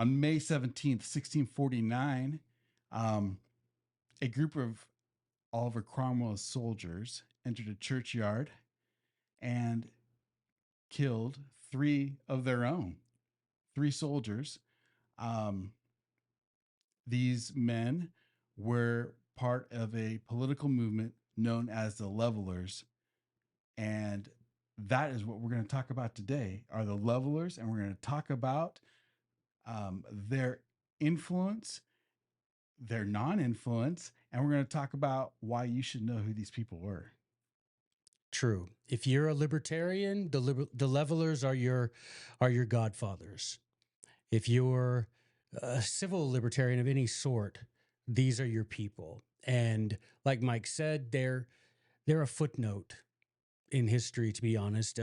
On May 17th, 1649, a group of Oliver Cromwell's soldiers entered a churchyard and killed three of their own, three soldiers. These men were part of a political movement known as the Levelers. And that is what we're going to talk about today, are the Levelers. And we're going to talk about their influence, their non-influence, and we're going to talk about why you should know who these people were. True. If you're a libertarian, the Levelers are your godfathers. If you're a civil libertarian of any sort, these are your people. And like Mike said, they're a footnote in history, to be honest.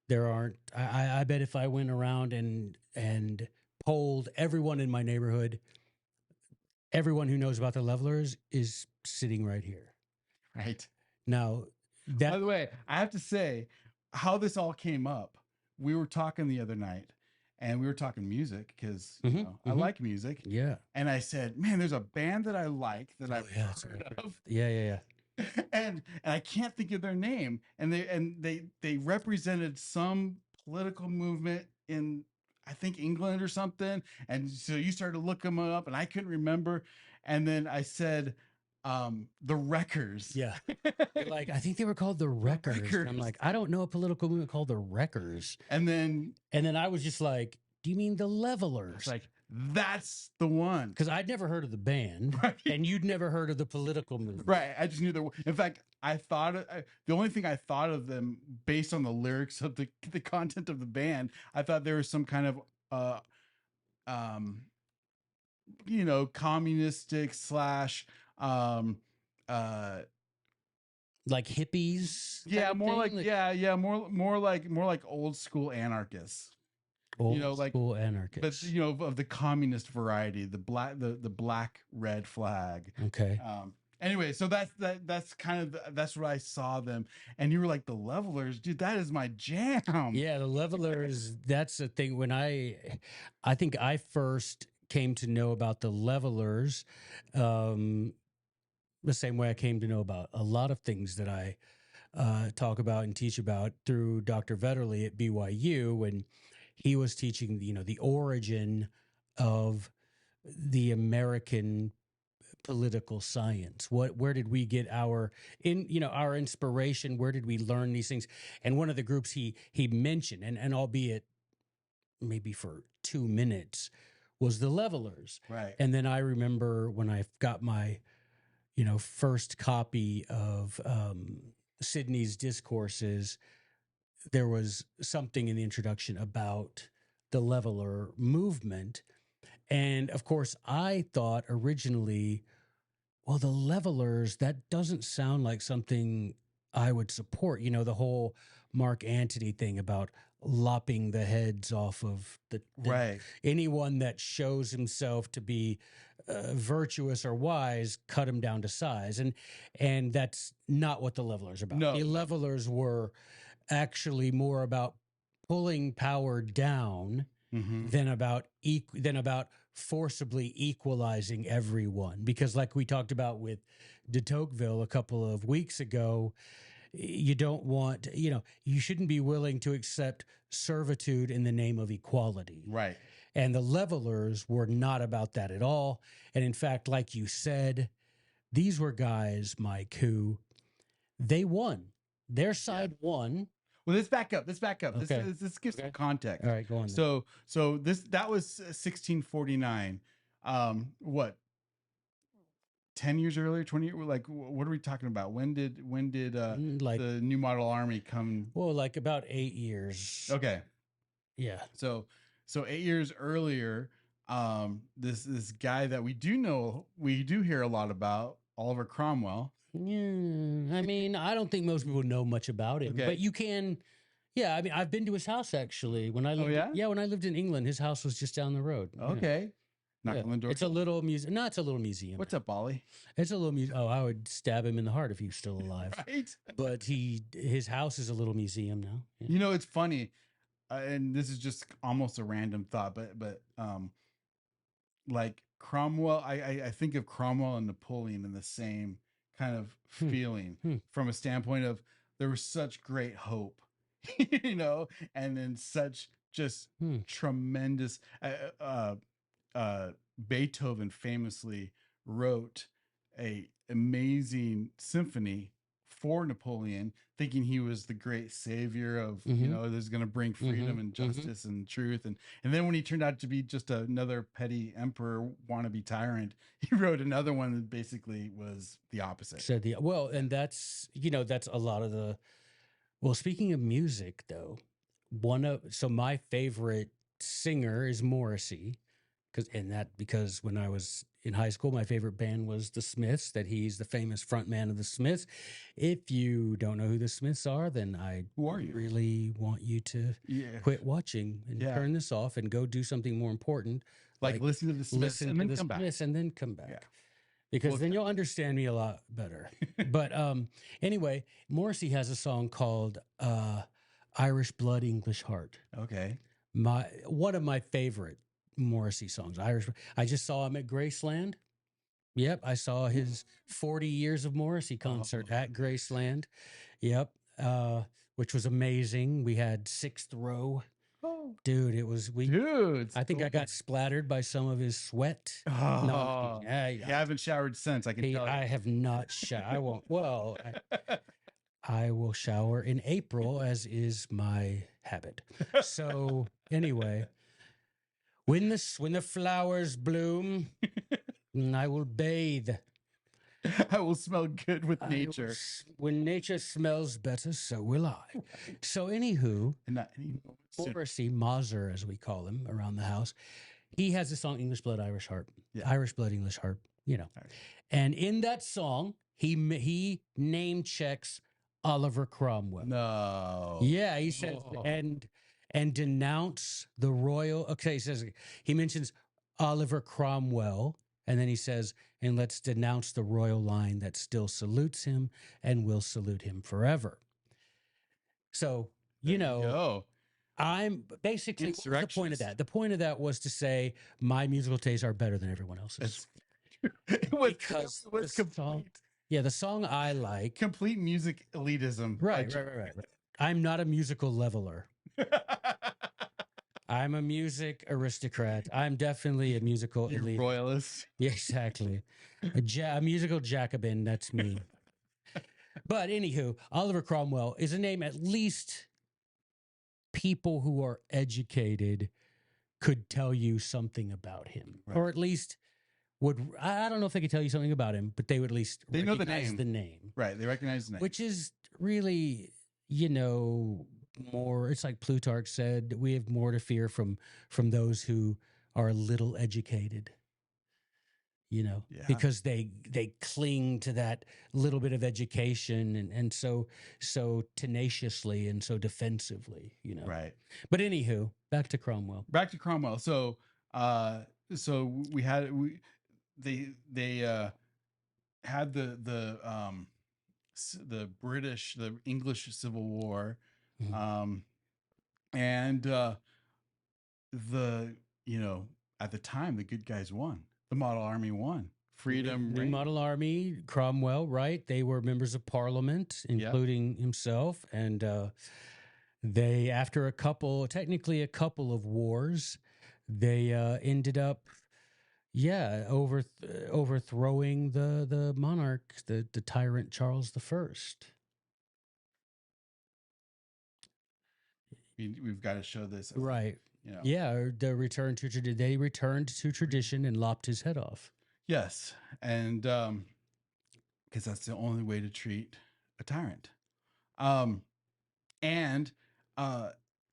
There aren't, I bet if I went around and polled everyone in my neighborhood, everyone who knows about the Levelers is sitting right here. Right. Now, by the way, I have to say how this all came up. We were talking the other night, and we were talking music because I like music. Yeah. And I said, man, there's a band that I like that I've heard of. Yeah. And I can't think of their name. And they represented some political movement in, I think, England or something. And so you started to look them up, and I couldn't remember. And then I said, the Wreckers. Yeah. Like, I think they were called the Wreckers. And I'm like, I don't know a political movement called the Wreckers. And then I was just like, do you mean the Levelers? It's like, that's the one. Because I'd never heard of the band, right? And you'd never heard of the political movement. Right. I just knew there were. In fact, I thought the only thing I thought of them based on the lyrics of the content of the band, I thought there was some kind of communistic slash like hippies. Yeah, more like more like old school anarchists. Old school anarchists. But of the communist variety, the black red flag. Okay. Anyway, so that's kind of that's where I saw them, and you were like, the Levelers, dude, that is my jam. Yeah, the Levelers. That's the thing. When I think I first came to know about the Levelers, the same way I came to know about a lot of things that I talk about and teach about through Dr. Vetterli at BYU, when he was teaching, the origin of the American political science. Where did we get our inspiration? Where did we learn these things? And one of the groups he mentioned, and albeit maybe for 2 minutes, was the Levelers. Right. And then I remember when I got my, first copy of Sidney's Discourses, there was something in the introduction about the Leveler movement. And of course, I thought originally, well, the Levelers, that doesn't sound like something I would support. The whole Mark Antony thing about lopping the heads off of the right. Anyone that shows himself to be virtuous or wise, cut him down to size. And that's not what the Levelers are about. No. The Levelers were actually more about pulling power down than about forcibly equalizing everyone. Because like we talked about with de Tocqueville a couple of weeks ago, you don't want, you shouldn't be willing to accept servitude in the name of equality. Right. And the Levelers were not about that at all. And in fact, like you said, these were guys, Mike, who they won. Their side won. Well, let's back up. Okay. This gives some context. All right, go on. So that was 1649. What? 10 years earlier, 20 years? Like, what are we talking about? When did the New Model Army come? Well, like about 8 years. Okay. Yeah. So 8 years earlier, this guy that we do hear a lot about, Oliver Cromwell. Yeah, I mean, I don't think most people know much about him, but you can. Yeah, I mean, I've been to his house actually. When I lived, when I lived in England, his house was just down the road. Okay, knock on the door. It's a little museum. No, it's a little museum. What's up, Ollie? It's a little museum. Oh, I would stab him in the heart if he was still alive. Right. But his house is a little museum now. Yeah. It's funny. and this is just almost a random thought, but like Cromwell, I think of Cromwell and Napoleon in the same kind of Hmm. feeling Hmm. from a standpoint of there was such great hope, and then such just Hmm. tremendous. Beethoven famously wrote a amazing symphony for Napoleon, thinking he was the great savior of that's going to bring freedom and justice and truth, and then when he turned out to be just another petty emperor wannabe tyrant, he wrote another one that basically was the opposite. So and that's that's a lot of the. Well, speaking of music, though, my favorite singer is Morrissey, because when I was in high school, my favorite band was the Smiths. That he's the famous frontman of the Smiths. If you don't know who the Smiths are, then I Who are you? really want you to quit watching and turn this off and go do something more important, like listen to the Smiths and then come back. And then come back. Yeah. Because then you'll understand me a lot better. But anyway, Morrissey has a song called Irish Blood, English Heart. Okay. One of my favorite Morrissey songs. I just saw him at Graceland. Yep, I saw his 40 years of Morrissey concert at Graceland. Yep, which was amazing. We had sixth row. Oh, dude, it was dude. I think I got splattered by some of his sweat. Oh, No, you haven't showered since. I can tell you. I have not showered. I won't. Well, I will shower in April, as is my habit. So anyway, when the flowers bloom, I will bathe. I will smell good with nature. When nature smells better, so will I. So anywho, Morrissey, Moser, as we call him around the house, he has a song, English Blood, Irish Heart. Yeah. Irish Blood, English Heart, Right. And in that song, he name checks Oliver Cromwell. No. Yeah, he says, and denounce the royal. Okay, he mentions Oliver Cromwell, and then he says, and let's denounce the royal line that still salutes him and will salute him forever. So, I'm basically, what was the point of that? The point of that was to say my musical tastes are better than everyone else's. It was complete. The song I like. Complete music elitism. Right. I'm not a musical leveler. I'm a music aristocrat. I'm definitely a musical elite. Royalist. Yeah, exactly. A musical Jacobin, that's me. But anywho, Oliver Cromwell is a name at least people who are educated could tell you something about him. Right. Or at least I don't know if they could tell you something about him, but they would at least recognize the name. Right, they recognize the name. Which is really, more, it's like Plutarch said, we have more to fear from those who are a little educated, because they cling to that little bit of education and so tenaciously and so defensively, Right. But anywho, back to Cromwell. So we had they had the English Civil War, and at the time the good guys won. The Model Army won. Freedom. The Model Army, Cromwell, right? They were members of Parliament, including himself, and they, after technically a couple of wars, they ended up overthrowing the monarch, the tyrant Charles I. We've got to show this, right? They returned to tradition and lopped his head off. Yes, and because that's the only way to treat a tyrant, and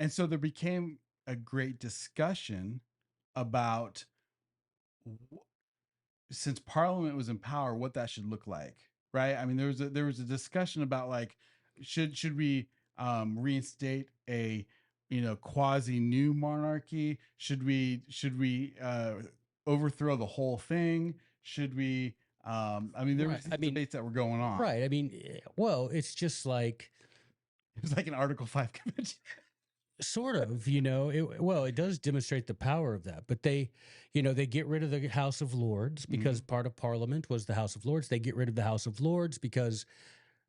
so there became a great discussion about, since Parliament was in power, what that should look like, right? I mean, there was a discussion about, like, should we reinstate a quasi new monarchy? Should we overthrow the whole thing? Should we? There were debates that were going on. Right. I mean, well, it's just like it was like an Article 5 convention. Sort of, well, it does demonstrate the power of that. But they get rid of the House of Lords because Mhm. part of Parliament was the House of Lords. They get rid of the House of Lords because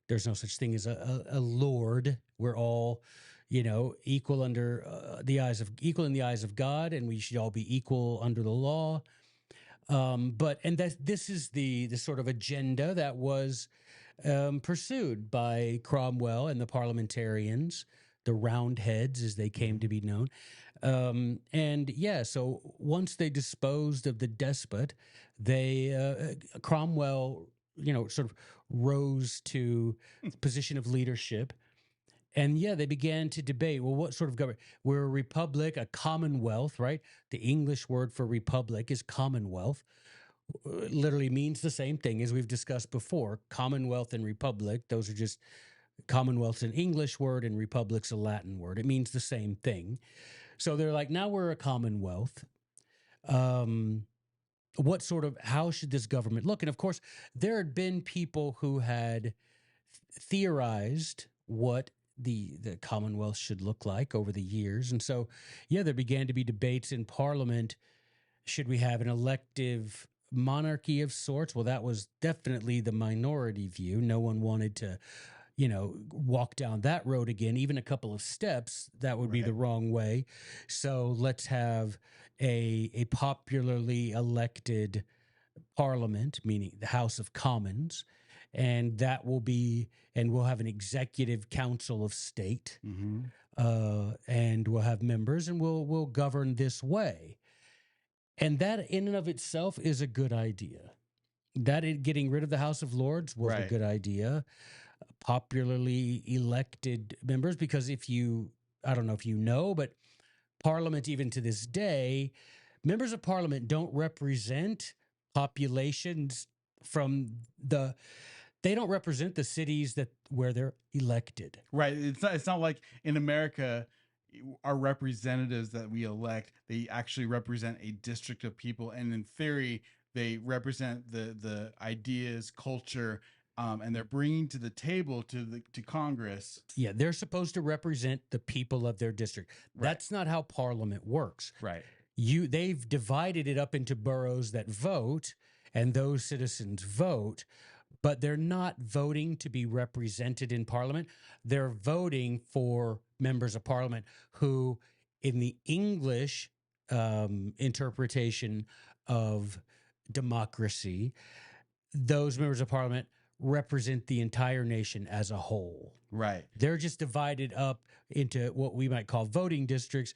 there's no such thing as a lord. We're all, equal under equal in the eyes of God, and we should all be equal under the law. But and that this is the sort of agenda that was pursued by Cromwell and the parliamentarians, the Roundheads, as they came to Mhm. be known. And yeah, so once they disposed of the despot, they Cromwell, sort of rose to the position of leadership. And yeah, they began to debate. Well, what sort of government? We're a republic, a commonwealth, right? The English word for republic is commonwealth. Literally means the same thing as we've discussed before. Commonwealth and republic; those are just Commonwealth's an English word and republic's a Latin word. It means the same thing. So they're like, now we're a commonwealth. Um, how should this government look? And of course, there had been people who had theorized what the Commonwealth should look like over the years. And so, yeah, there began to be debates in Parliament. Should we have an elective monarchy of sorts? Well, that was definitely the minority view. No one wanted to walk down that road again, even a couple of steps, that would be the Right. wrong way. So let's have a popularly elected parliament, meaning the House of Commons, and we'll have an executive council of state, Mhm. and we'll have members, and we'll govern this way. And that in and of itself is a good idea. Getting rid of the House of Lords was a Right. good idea. Popularly elected members, because I don't know if you know, but Parliament, even to this day, members of Parliament don't represent populations from they don't represent the cities where they're elected. Right. It's not like in America our representatives that we elect, they actually represent a district of people, and in theory they represent the ideas, culture, and they're bringing to the table to Congress. Yeah, they're supposed to represent the people of their district. Right. That's not how Parliament works. Right. They've divided it up into boroughs that vote, and those citizens vote, but they're not voting to be represented in Parliament. They're voting for members of Parliament who, in the English interpretation of democracy, those members of Parliament represent the entire nation as a whole. Right. They're just divided up into what we might call voting districts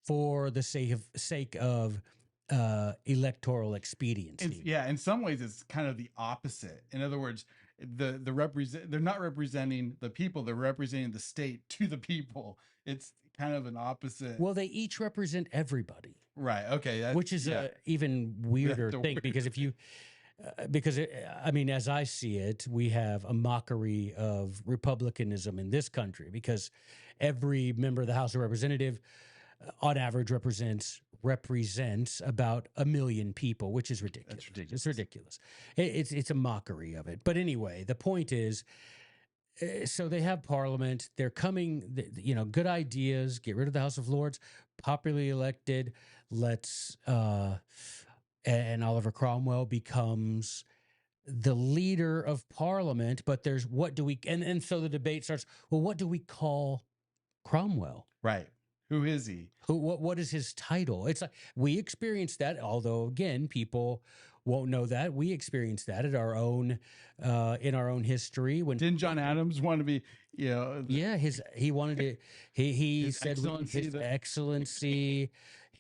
for the sake of electoral expediency. Yeah, in some ways it's kind of the opposite. In other words, they're not representing the people, they're representing the state to the people. It's kind of an opposite. Well, they each represent everybody, Right. Okay. which is yeah. a even weirder the thing weird- because if you I mean, as I see it, we have a mockery of republicanism in this country because every member of the House of Representative, on average, represents about 1 million people, which is ridiculous. That's ridiculous. It's ridiculous. It's a mockery of it. But anyway, the point is, so they have Parliament. They're coming, good ideas. Get rid of the House of Lords, popularly elected. Let's and Oliver Cromwell becomes the leader of Parliament. But there's and so the debate starts. Well, what do we call Cromwell? Right. Who is he? What is his title? It's like we experienced that, although again, people won't know that. We experienced that at our own in our own history when Didn't John Adams want to be, yeah, he wanted to he His said Excellency, his excellency,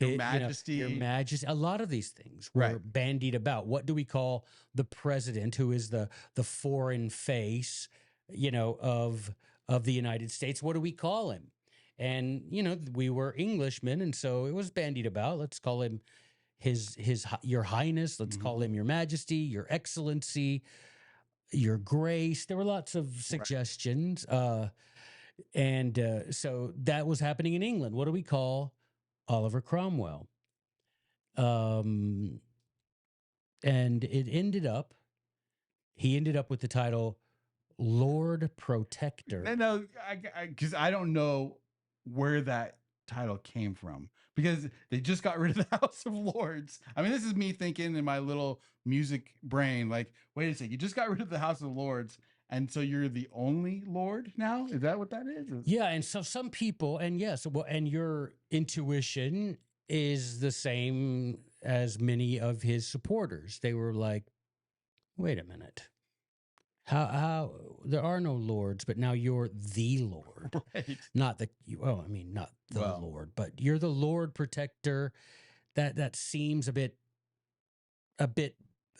Your Majesty. your majesty. A lot of these things were Right. bandied about. What do we call the president, who is the foreign face, of the United States? What do we call him? And we were Englishmen, and so it was bandied about. Let's call him your highness. Let's call him your majesty, your excellency, your grace. There were lots of suggestions. And so that was happening in England. What do we call Oliver Cromwell? And he ended up with the title Lord Protector. No, because I don't know where that title came from, because they just got rid of the House of Lords. I mean, this is me thinking in my little music brain, like, wait a second, you just got rid of the House of Lords, and so you're the only Lord now? Is that what that is? Yeah, and so some people, and yes, well, and your intuition is the same as many of his supporters. They were like, "Wait a minute, how there are no lords, but now you're the Lord, Right. not the well, I mean, not the Well, Lord, but you're the Lord protector." That seems a bit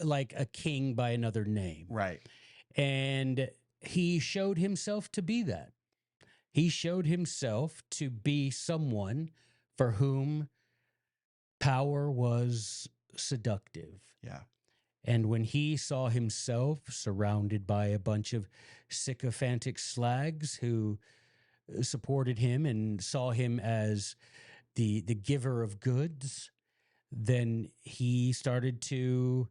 like a king by another name, right. and he showed himself to be that. He showed himself to be someone for whom power was seductive. Yeah. And when he saw himself surrounded by a bunch of sycophantic slags who supported him and saw him as the giver of goods, then he started to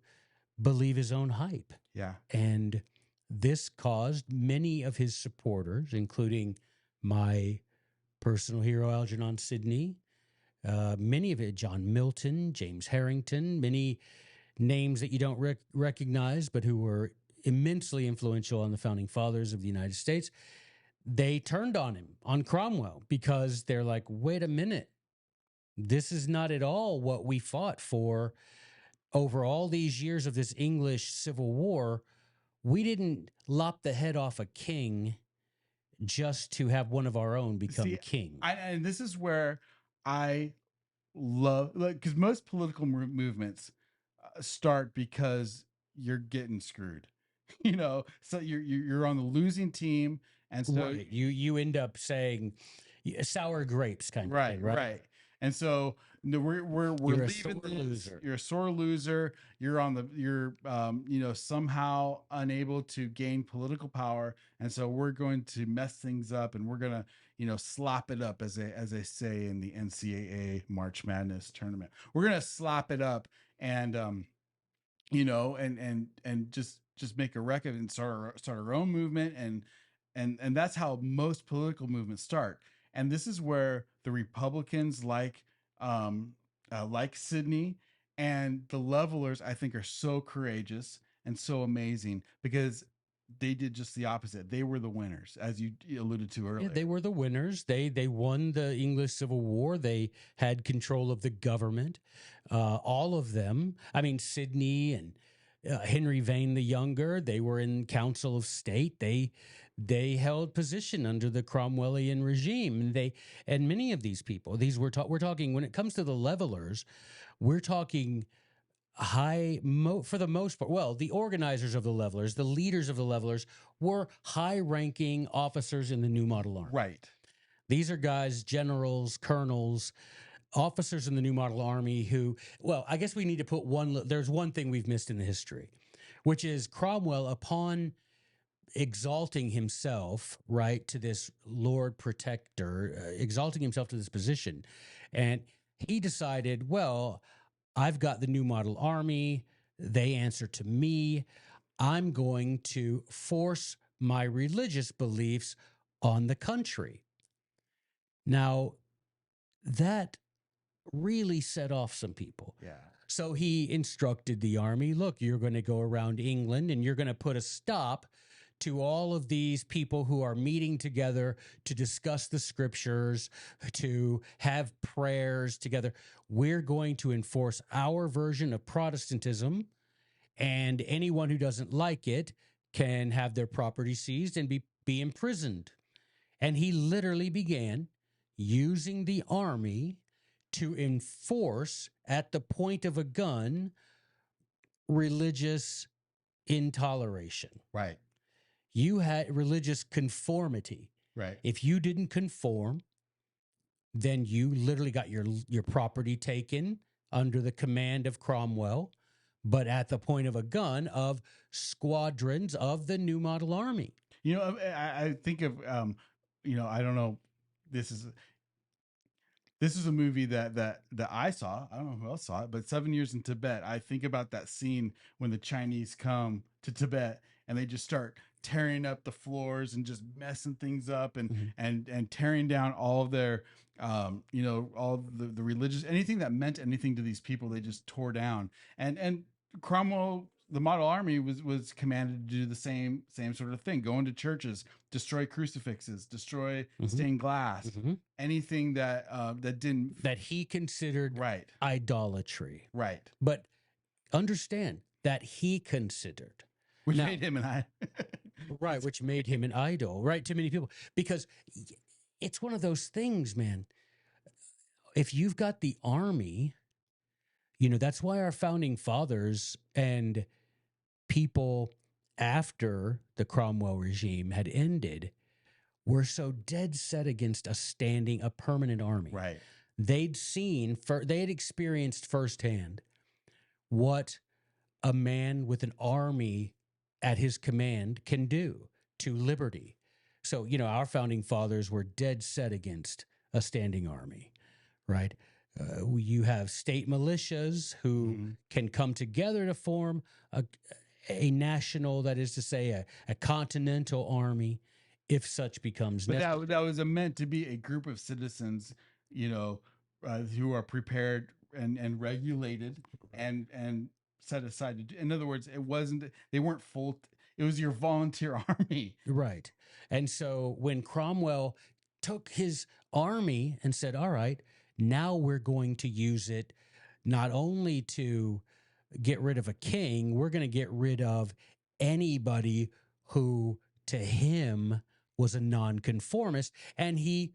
believe his own hype. Yeah. And this caused many of his supporters, including my personal hero Algernon Sidney, many of it, John Milton, James Harrington, many names that you don't recognize, but who were immensely influential on the founding fathers of the United States. They turned on him, on Cromwell, because they're like, wait a minute, this is not at all what we fought for over all these years of this English Civil War. We didn't lop the head off a king just to have one of our own become See, king. and this is where I love, like, because most political movements start because you're getting screwed, so you're on the losing team, and so Right. You end up saying sour grapes kind of right, thing, right? right. And so no, we're You're a leaving sore this. loser. You're a sore loser. You're somehow unable to gain political power, and so we're going to mess things up, and we're gonna slop it up, as they say in the NCAA March Madness tournament. We're gonna slop it up, and and just make a record and start our own movement, and that's how most political movements start. And this is where the Republicans, like Sydney, and the Levelers, I think, are so courageous and so amazing, because they did just the opposite. They were the winners, as you alluded to earlier. Yeah, they were the winners. They won the English Civil War. They had control of the government. All of them. I mean, Sidney and Henry Vane the Younger. They were in Council of State. They held position under the Cromwellian regime. And many of these people. These we're talking when it comes to the Levelers. We're talking for the most part. Well, the organizers of the Levelers, the leaders of the Levelers, were high-ranking officers in the New Model Army. Right. These are guys, generals, colonels, officers in the New Model Army who, well, I guess we need to put there's one thing we've missed in the history, which is Cromwell, upon exalting himself, right, to this Lord Protector, exalting himself to this position. And he decided, well, I've got the New Model Army. They answer to me. I'm going to force my religious beliefs on the country. Now, that really set off some people. Yeah. So he instructed the army, look, you're going to go around England and you're going to put a stop to all of these people who are meeting together to discuss the scriptures, to have prayers together. We're going to enforce our version of Protestantism, and anyone who doesn't like it can have their property seized and be imprisoned. And he literally began using the army to enforce, at the point of a gun, religious intoleration. Right. You had religious conformity. Right. If you didn't conform, then you literally got your property taken under the command of Cromwell, but at the point of a gun of squadrons of the New Model Army. I think of I don't know. This is a movie that I saw. I don't know who else saw it, but 7 Years in Tibet. I think about that scene when the Chinese come to Tibet and they just start tearing up the floors and just messing things up, and tearing down all of You know, all the religious, anything that meant anything to these people, they just tore down. And Cromwell, the model army, was commanded to do the same sort of thing: go into churches, destroy crucifixes, destroy stained glass, anything that that didn't that he considered right, idolatry. right, But understand that he considered, which Now- made him an right, which made him an idol, right, to many people, because it's one of those things, man. If you've got the army, you know, that's why our founding fathers and people after the Cromwell regime had ended were so dead set against a permanent army. right, They'd they had experienced firsthand what a man with an army at his command can do to liberty. So, you know, our founding fathers were dead set against a standing army, right? You have state militias who can come together to form a national, that is to say, a continental army, if such becomes but necessary. that was meant to be a group of citizens, you know, who are prepared and regulated and set aside to do. In other words, it wasn't, they weren't full. It was your volunteer army. Right. And so when Cromwell took his army and said, all right, now we're going to use it not only to get rid of a king, we're going to get rid of anybody who to him was a nonconformist. And he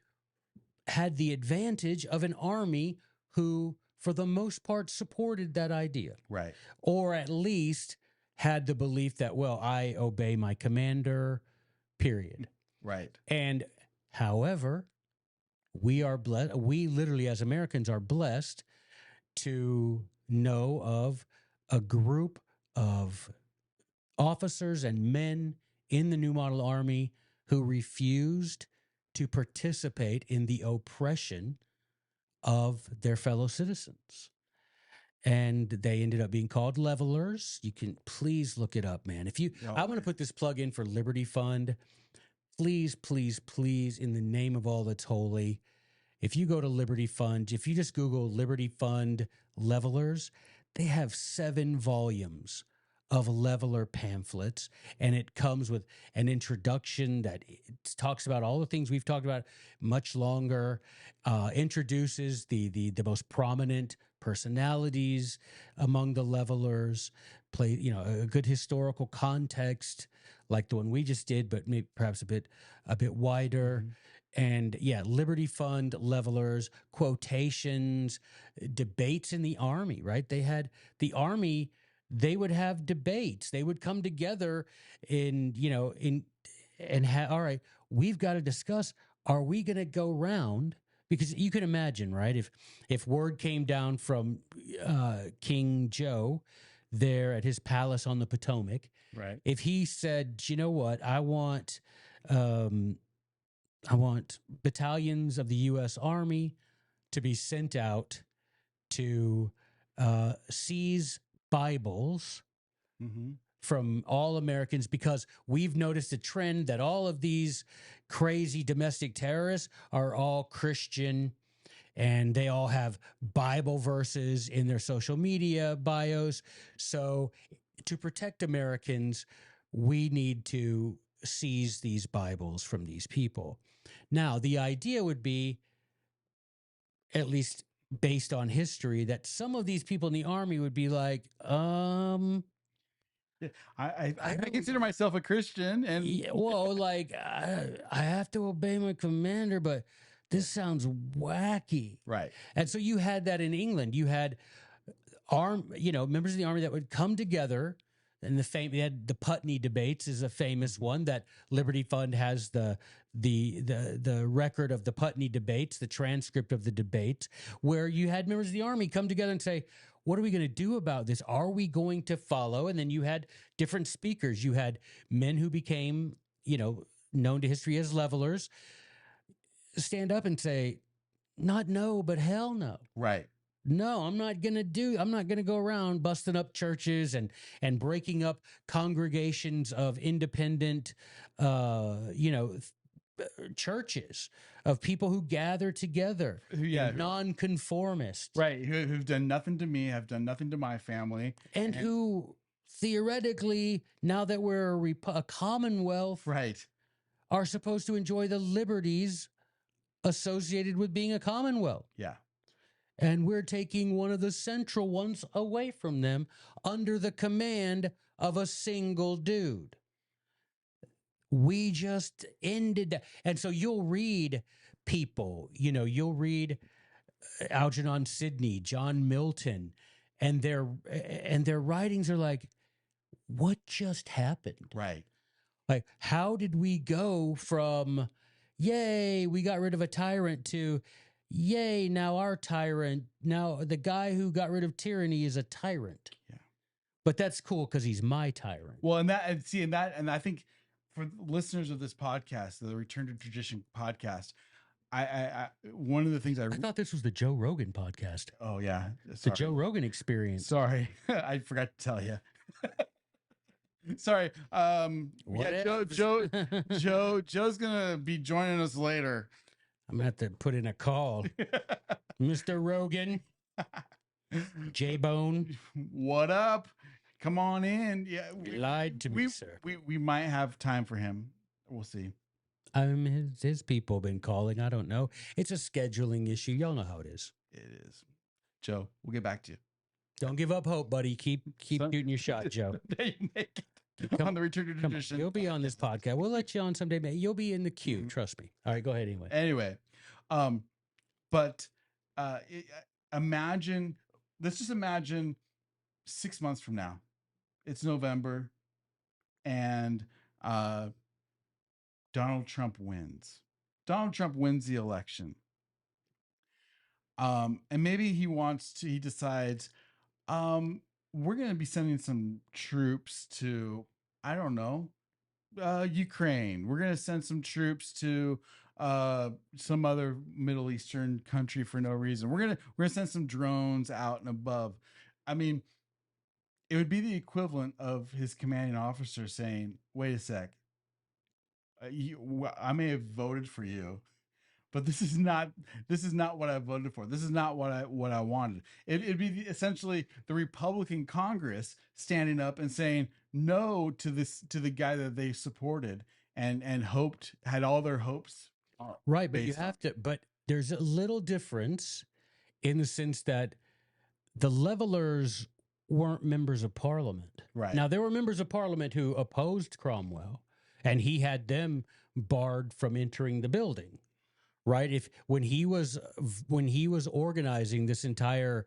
had the advantage of an army who, for the most part, supported that idea. Right. Or at least had the belief that, well, I obey my commander, period. Right. And however, we are blessed, we literally as Americans are blessed to know of a group of officers and men in the New Model Army who refused to participate in the oppression of their fellow citizens. And they ended up being called levelers. You can please look it up, man. I want to put this plug in for Liberty Fund. Please, please, please, in the name of all that's holy, if you go to Liberty Fund, if you just Google Liberty Fund levelers, they have 7 volumes of leveler pamphlets, and it comes with an introduction that talks about all the things we've talked about much longer, introduces the most prominent personalities among the levelers, play, you know, a good historical context like the one we just did, but maybe perhaps a bit wider. And yeah, Liberty Fund, levelers, quotations, debates in the army, right? They had the army, they would have debates. They would come together all right, we've got to discuss, are we going to go round? Because you can imagine, right? If word came down from King Joe there at his palace on the Potomac, right, if he said, you know what, I want battalions of the U.S. Army to be sent out to seize Bibles from all Americans, because we've noticed a trend that all of these crazy domestic terrorists are all Christian and they all have Bible verses in their social media bios. So to protect Americans, we need to seize these Bibles from these people. Now, the idea would be, at least based on history, that some of these people in the army would be like, I consider myself a Christian, and yeah, well, like I have to obey my commander, but this sounds wacky. right, And so you had that in England. You had members of the army that would come together, and they had the Putney debates is a famous one that Liberty Fund has the record of the Putney debates, the transcript of the debates, where you had members of the army come together and say, what are we going to do about this? Are we going to follow? And then you had different speakers. You had men who became, known to history as levelers, stand up and say, not no, but hell no. right. No, I'm not going to go around busting up churches and breaking up congregations of independent, churches of people who gather together, Yeah. nonconformists, Right. Who've done nothing to me, have done nothing to my family. and who theoretically, now that we're a commonwealth, Right. are supposed to enjoy the liberties associated with being a commonwealth. Yeah. And we're taking one of the central ones away from them under the command of a single dude. We just ended that. And so you'll read people, you'll read Algernon Sidney, John Milton, and their writings are like, what just happened? Right. Like, how did we go from, yay, we got rid of a tyrant, to, yay, now our tyrant, now the guy who got rid of tyranny is a tyrant. Yeah. But that's cool because he's my tyrant. Well, and I think for listeners of this podcast, the Return to Tradition podcast, I one of the things I thought this was the Joe Rogan podcast. Oh yeah, the Joe Rogan experience. Sorry, I forgot to tell you. Sorry. Yeah, Joe's gonna be joining us later. I'm gonna have to put in a call, Mr. Rogan, J Bone. What up? Come on in. Yeah, you lied to me, sir. We might have time for him. We'll see. His people been calling. I don't know. It's a scheduling issue. Y'all know how it is. It is. Joe, we'll get back to you. Don't give up hope, buddy. Keep shooting your shot, Joe. You make it on the Return to Tradition. You'll be on this podcast. We'll let you on someday. You'll be in the queue. Trust me. All right, go ahead anyway. Anyway, imagine. Let's just imagine 6 months from now. It's November, and Donald Trump wins. Donald Trump wins the election. And maybe he decides, we're going to be sending some troops to, I don't know, Ukraine. We're going to send some troops to some other Middle Eastern country for no reason. We're gonna send some drones out and above. I mean, it would be the equivalent of his commanding officer saying, "Wait a sec, I may have voted for you, but this is not what I voted for. This is not what I wanted." It'd be essentially the Republican Congress standing up and saying no to the guy that they supported and had all their hopes. Right, but you have to. But there's a little difference in the sense that the levelers weren't members of Parliament. Right. Now, there were members of Parliament who opposed Cromwell, and he had them barred from entering the building. Right. When he was organizing this entire,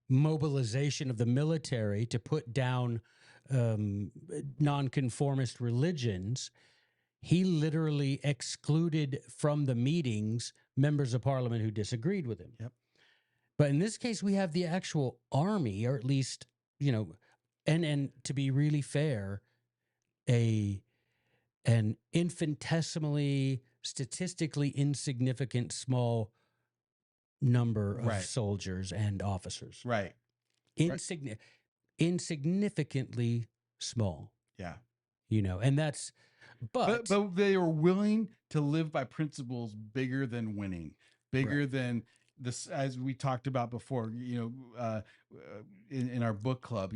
mobilization of the military to put down nonconformist religions, he literally excluded from the meetings members of Parliament who disagreed with him. Yep. But in this case, we have the actual army, or at least, and to be really fair, an infinitesimally, statistically insignificant small number of soldiers and officers. Right. Insignificantly small. Yeah. And that's, but they were willing to live by principles bigger than winning, bigger than this, as we talked about before, in our book club,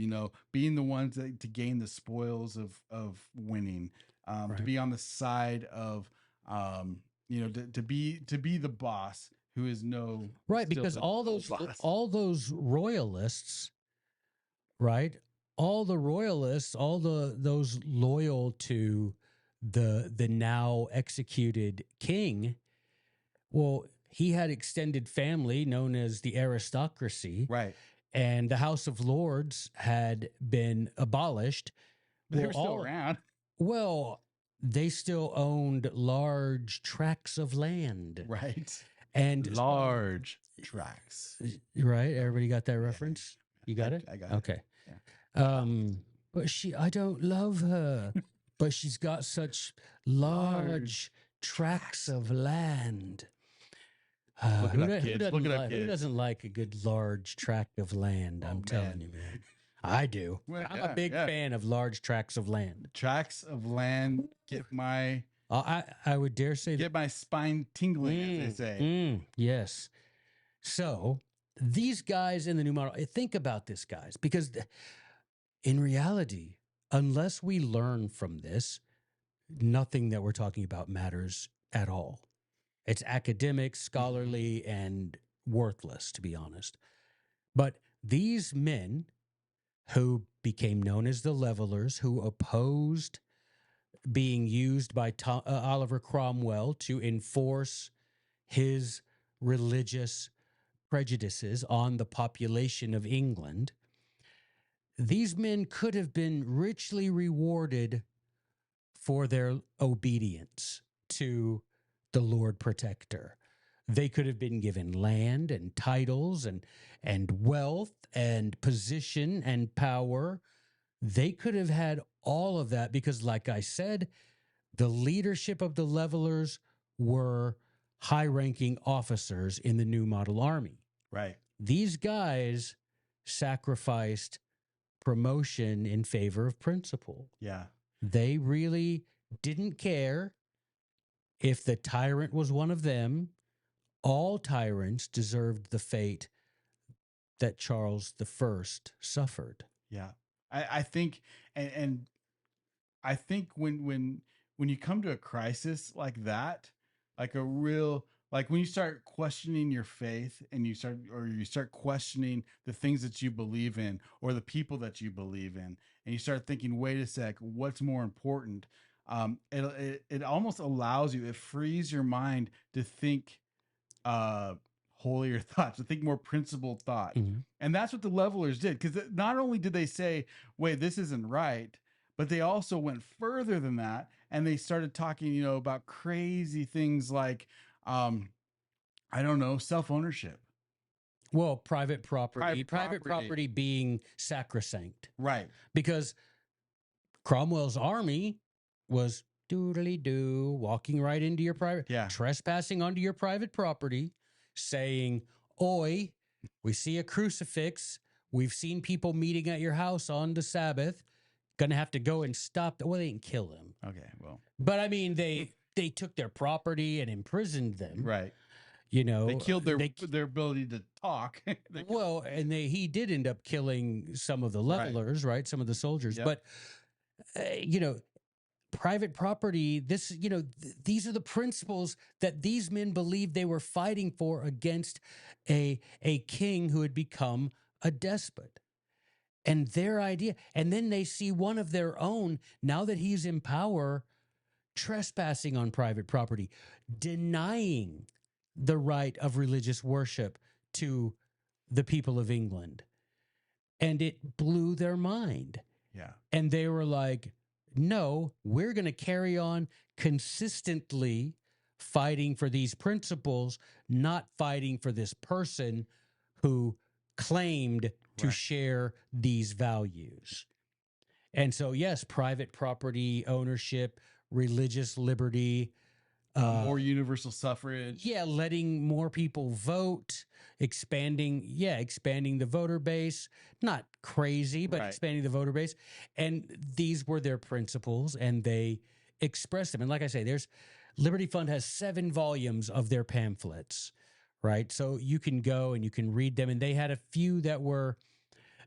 being the ones to gain the spoils of winning, to be on the side of, to be the boss who is no because all those royalists, right? All the royalists, those loyal to the now executed king, well, he had extended family known as the aristocracy, right? And the House of Lords had been abolished. They were still around. Well, they still owned large tracts of land, right? And large tracts, right? Everybody got that reference? You got it? I got it. Okay. Yeah. But I don't love her. But she's got such large tracts of land. Look it up, kids. Who doesn't like a good large tract of land? I'm telling you, man. I do. Well, I'm a big fan of large tracts of land. Tracts of land get my I would dare say that. Get my spine tingling, as they say. Yes. So these guys in the new model, think about this, guys, because in reality, unless we learn from this, nothing that we're talking about matters at all. It's academic, scholarly, and worthless, to be honest. But these men who became known as the levelers, who opposed being used by Oliver Cromwell to enforce his religious prejudices on the population of England, these men could have been richly rewarded for their obedience to the Lord Protector. They could have been given land and titles and wealth and position and power. They could have had all of that because, like I said, the leadership of the levelers were high-ranking officers in the New Model Army. Right. These guys sacrificed promotion in favor of principle. Yeah. They really didn't care if the tyrant was one of them. All tyrants deserved the fate that Charles I suffered. Yeah. I think, and I think when you come to a crisis like that, like a real, like when you start questioning your faith and you start questioning the things that you believe in or the people that you believe in, and you start thinking, wait a sec, what's more important? It almost allows you, it frees your mind to think holier thoughts, to think more principled thought. Mm-hmm. And that's what the levelers did, because not only did they say, wait, this isn't right, but they also went further than that, and they started talking, about crazy things like, I don't know, self-ownership. Well, private property Private property. being sacrosanct. Right. Because Cromwell's army was doodly-doo, walking right into your trespassing onto your private property, saying, oi, we see a crucifix. We've seen people meeting at your house on the Sabbath. Gonna have to go and stop. Well, they didn't kill him. Okay, well. But I mean, they took their property and imprisoned them. Right. They killed their ability to talk. And he did end up killing some of the levelers, right? Some of the soldiers. Yep. But, private property, these are the principles that these men believed they were fighting for against a king who had become a despot. And their idea, and then they see one of their own, now that he's in power, trespassing on private property, denying the right of religious worship to the people of England. And it blew their mind. Yeah. And they were like, no, we're going to carry on consistently fighting for these principles, not fighting for this person who claimed to share these values. And so, yes, private property ownership, religious liberty, more universal suffrage. Yeah, letting more people vote, expanding the voter base. Not crazy, but expanding the voter base. And these were their principles, and they expressed them. And like I say, Liberty Fund has 7 volumes of their pamphlets, right? So you can go and you can read them. And they had a few that were,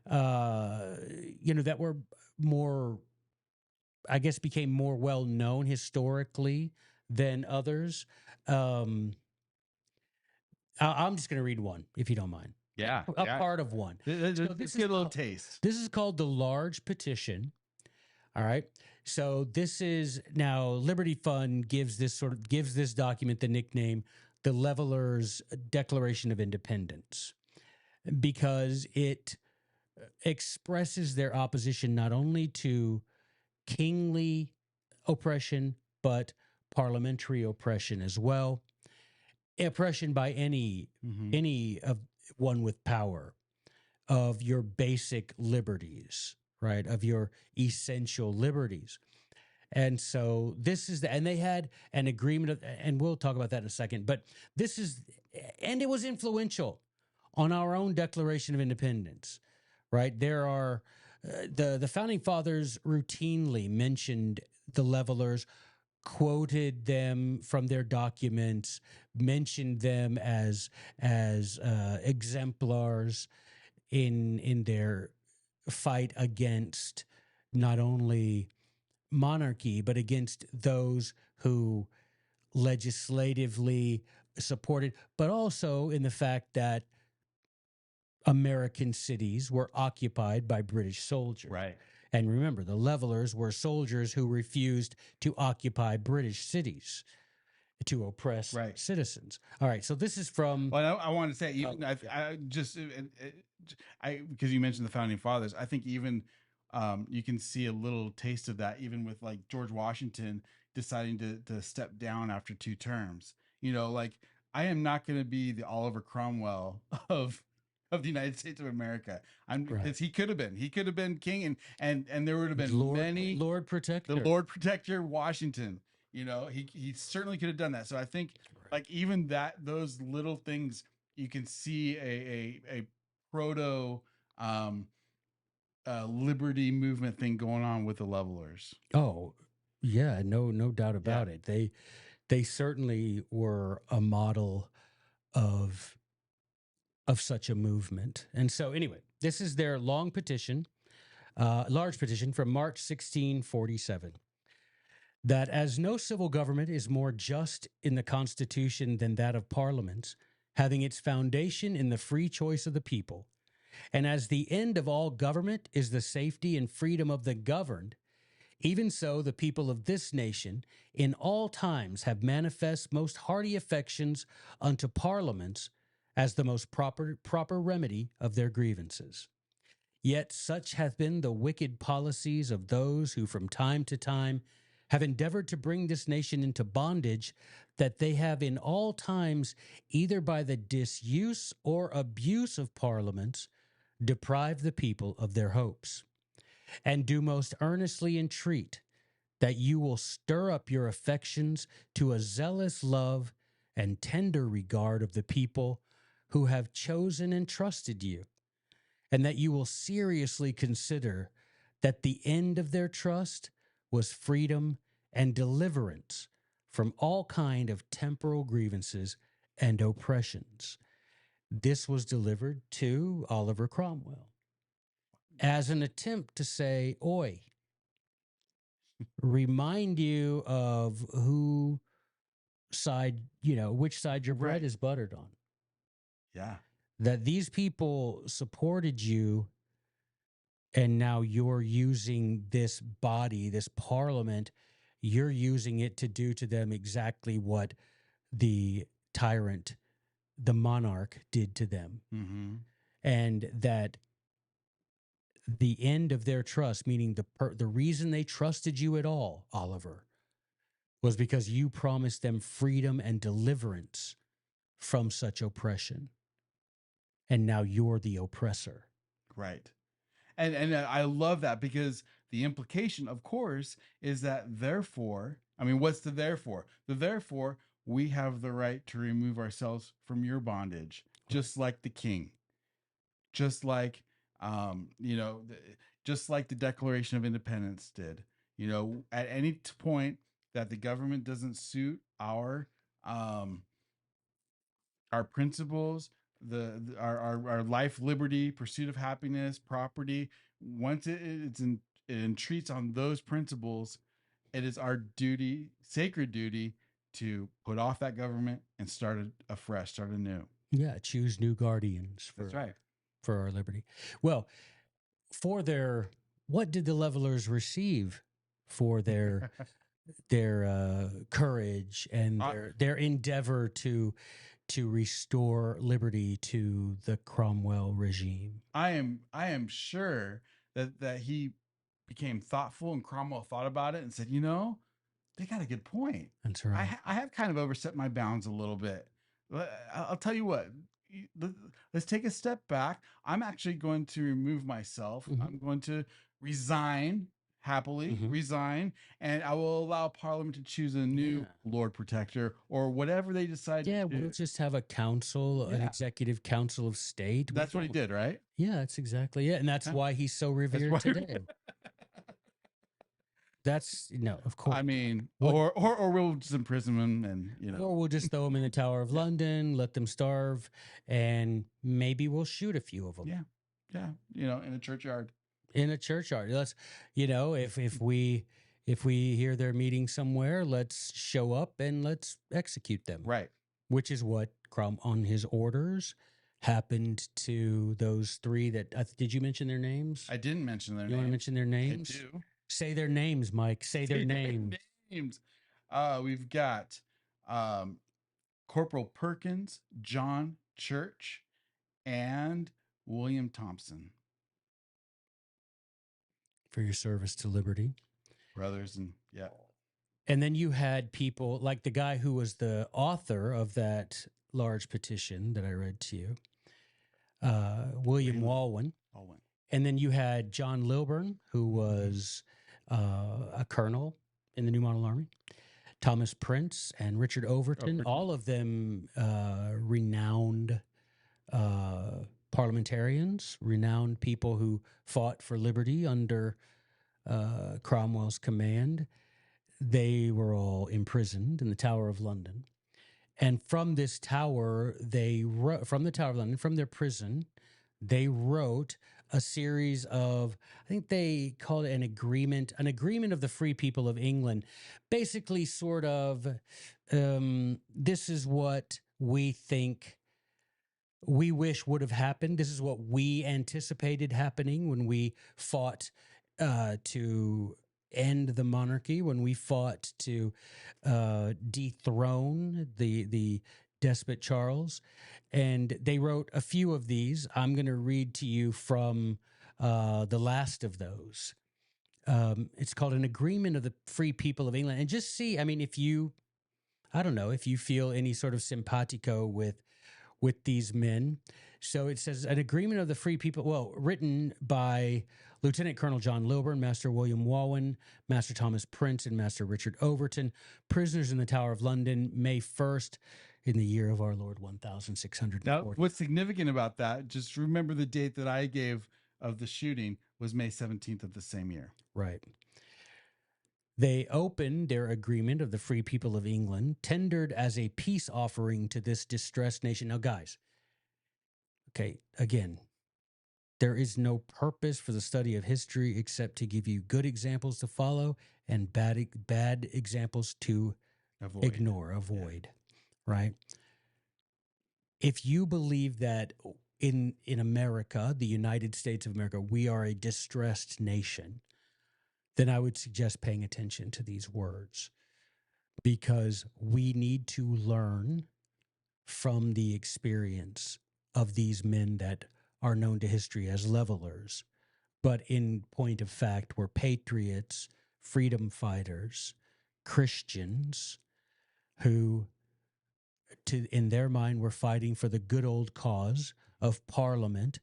that were more, I guess, became more well known historically than others. I'm just going to read one, if you don't mind. Yeah. A part of one. Let's get a little taste. This is called the Large Petition. All right. So this is now Liberty Fund gives this document the nickname, the Levelers' Declaration of Independence, because it expresses their opposition not only to kingly oppression, but parliamentary oppression as well. Oppression by any of one with power, of your basic liberties, right? Of your essential liberties. And so this is and they had an agreement and we'll talk about that in a second, but and it was influential on our own Declaration of Independence, right? There are, the founding fathers routinely mentioned the levelers quoted them from their documents, mentioned them as exemplars in their fight against not only monarchy but against those who legislatively supported, but also in the fact that American cities were occupied by British soldiers. Right. And remember, the levelers were soldiers who refused to occupy British cities to oppress Right. citizens. All right, so this is from. Well, I want to say, even I just, because you mentioned the founding fathers, I think even you can see a little taste of that, even with like George Washington deciding to step down after 2 terms. You know, like I am not going to be the Oliver Cromwell of the United States of America. Because he could have been king, and there would have been many Lord Protector, the Lord Protector Washington. You know, he certainly could have done that. So I think like even those little things, you can see a proto liberty movement thing going on with the levelers. Oh, yeah, no doubt about it. They certainly were a model of such a movement. And so anyway, this is their large petition from March 1647. That as no civil government is more just in the Constitution than that of parliaments, having its foundation in the free choice of the people, and as the end of all government is the safety and freedom of the governed, even so the people of this nation in all times have manifest most hearty affections unto parliaments as the most proper remedy of their grievances. Yet such hath been the wicked policies of those who from time to time have endeavored to bring this nation into bondage, that they have in all times, either by the disuse or abuse of parliaments, deprived the people of their hopes, and do most earnestly entreat that you will stir up your affections to a zealous love and tender regard of the people who have chosen and trusted you, and that you will seriously consider that the end of their trust was freedom and deliverance from all kind of temporal grievances and oppressions. This was delivered to Oliver Cromwell as an attempt to say, oi, remind you of who side, which side your bread is buttered on. Yeah. That these people supported you, and now you're using this body, this parliament, you're using it to do to them exactly what the tyrant, the monarch, did to them. Mm-hmm. And that the end of their trust, meaning the reason they trusted you at all, Oliver, was because you promised them freedom and deliverance from such oppression. And now you're the oppressor. Right. And I love that, because the implication, of course, is that therefore, I mean, what's the therefore? The therefore, we have the right to remove ourselves from your bondage, just like the king, just like, you know, just like the Declaration of Independence did. You know, at any point that the government doesn't suit our principles, our life, liberty, pursuit of happiness, property. Once it entreats on those principles, it is our duty, sacred duty, to put off that government and start afresh, start anew. Yeah, choose new guardians That's right. for our liberty. Well, what did the levelers receive for their courage and their endeavor to restore liberty to the Cromwell regime? I am sure that he became thoughtful, and Cromwell thought about it and said, they got a good point. That's right. I have kind of overstepped my bounds a little bit. I'll tell you what. Let's take a step back. I'm actually going to remove myself. Mm-hmm. I'm going to resign happily, resign, and I will allow Parliament to choose a new Lord Protector or whatever they decide. Yeah, we'll just have a council, an executive council of state. That's what he did, right? Yeah, that's exactly it, and that's why he's so revered today. That's no, of course. I mean, What- or we'll just imprison them, and Or we'll just throw them in the Tower of London, let them starve, and maybe we'll shoot a few of them. yeah, in a churchyard. In a churchyard. Let's, if we hear they're meeting somewhere, let's show up and let's execute them. Right. Which is what Cromwell, on his orders, happened to those three that did you mention their names? I didn't mention their names. You want to mention their names? I do. Say their names, Mike. Say their names. We've got Corporal Perkins, John Church, and William Thompson. For your service to liberty. Brothers, and yeah. And then you had people like the guy who was the author of that large petition that I read to you, William Walwyn. And then you had John Lilburn, who was a colonel in the New Model Army, Thomas Prince and Richard Overton, all of them renowned parliamentarians, renowned people who fought for liberty under Cromwell's command. They were all imprisoned in the Tower of London. And from this tower, from the Tower of London, from their prison, they wrote a series of, I think they called it an agreement of the free people of England. Basically, sort of, this is what we think we wish would have happened. This is what we anticipated happening when we fought to end the monarchy, when we fought to dethrone the despot Charles. And they wrote a few of these. I'm going to read to you from the last of those. It's called An Agreement of the Free People of England. And just see, I mean, if you feel any sort of simpatico with these men. So it says An Agreement of the Free People, written by Lieutenant Colonel John Lilburn, Master William Walwyn, Master Thomas Prince, and Master Richard Overton, prisoners in the Tower of London, May 1st, in the year of our Lord 1640. Now, what's significant about that, just remember the date that I gave of the shooting was May 17th of the same year. Right. They opened their agreement of the free people of England, tendered as a peace offering to this distressed nation. Now, guys, okay, again, there is no purpose for the study of history except to give you good examples to follow and bad examples to avoid, right? If you believe that in America, the United States of America, we are a distressed nation, then I would suggest paying attention to these words, because we need to learn from the experience of these men that are known to history as levelers, but in point of fact were patriots, freedom fighters, Christians who, in their mind, were fighting for the good old cause of Parliament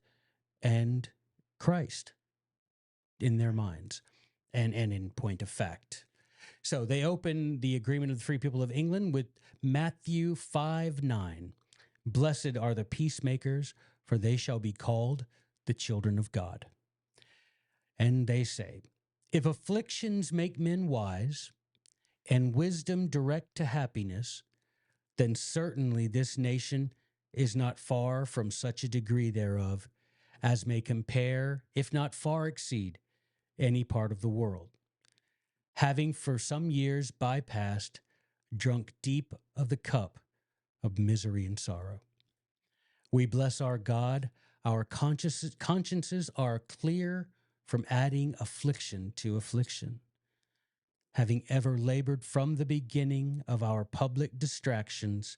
and Christ in their minds and in point of fact. So they open the Agreement of the Free People of England with Matthew 5:9. Blessed are the peacemakers, for they shall be called the children of God. And they say, if afflictions make men wise and wisdom direct to happiness, then certainly this nation is not far from such a degree thereof as may compare, if not far exceed, any part of the world, having for some years bypast drunk deep of the cup of misery and sorrow. We bless our God. Our consciences are clear from adding affliction to affliction, having ever labored from the beginning of our public distractions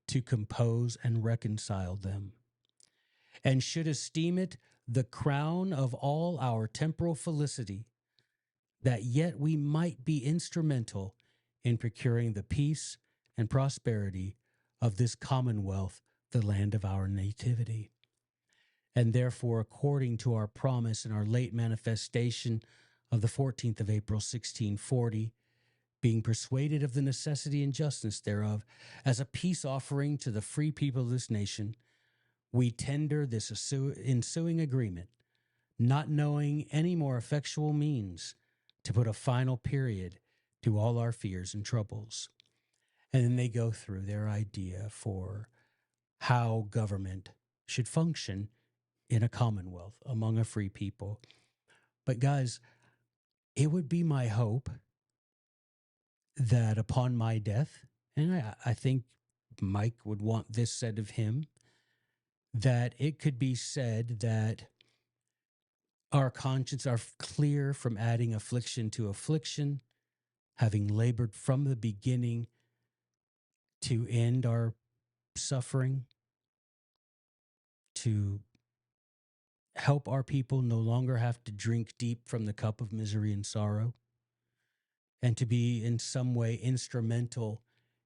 to compose and reconcile them, and should esteem it the crown of all our temporal felicity, that yet we might be instrumental in procuring the peace and prosperity of this commonwealth, the land of our nativity. And therefore, according to our promise in our late manifestation of the 14th of April, 1640, being persuaded of the necessity and justness thereof, as a peace offering to the free people of this nation, we tender this ensuing agreement, not knowing any more effectual means to put a final period to all our fears and troubles. And then they go through their idea for how government should function in a commonwealth among a free people. But guys, it would be my hope that upon my death, and I think Mike would want this said of him, that it could be said that our conscience are clear from adding affliction to affliction, having labored from the beginning to end our suffering, to help our people no longer have to drink deep from the cup of misery and sorrow, and to be in some way instrumental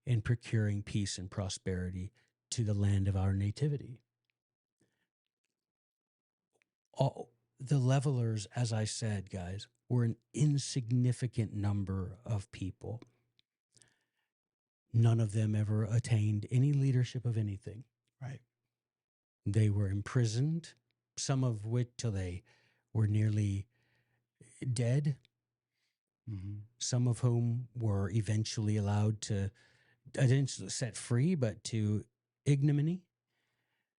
in procuring peace and prosperity to the land of our nativity. All the levelers, as I said, guys, were an insignificant number of people. None of them ever attained any leadership of anything. Right. They were imprisoned, some of which till they were nearly dead, some of whom were eventually allowed to, I didn't set free, but to ignominy.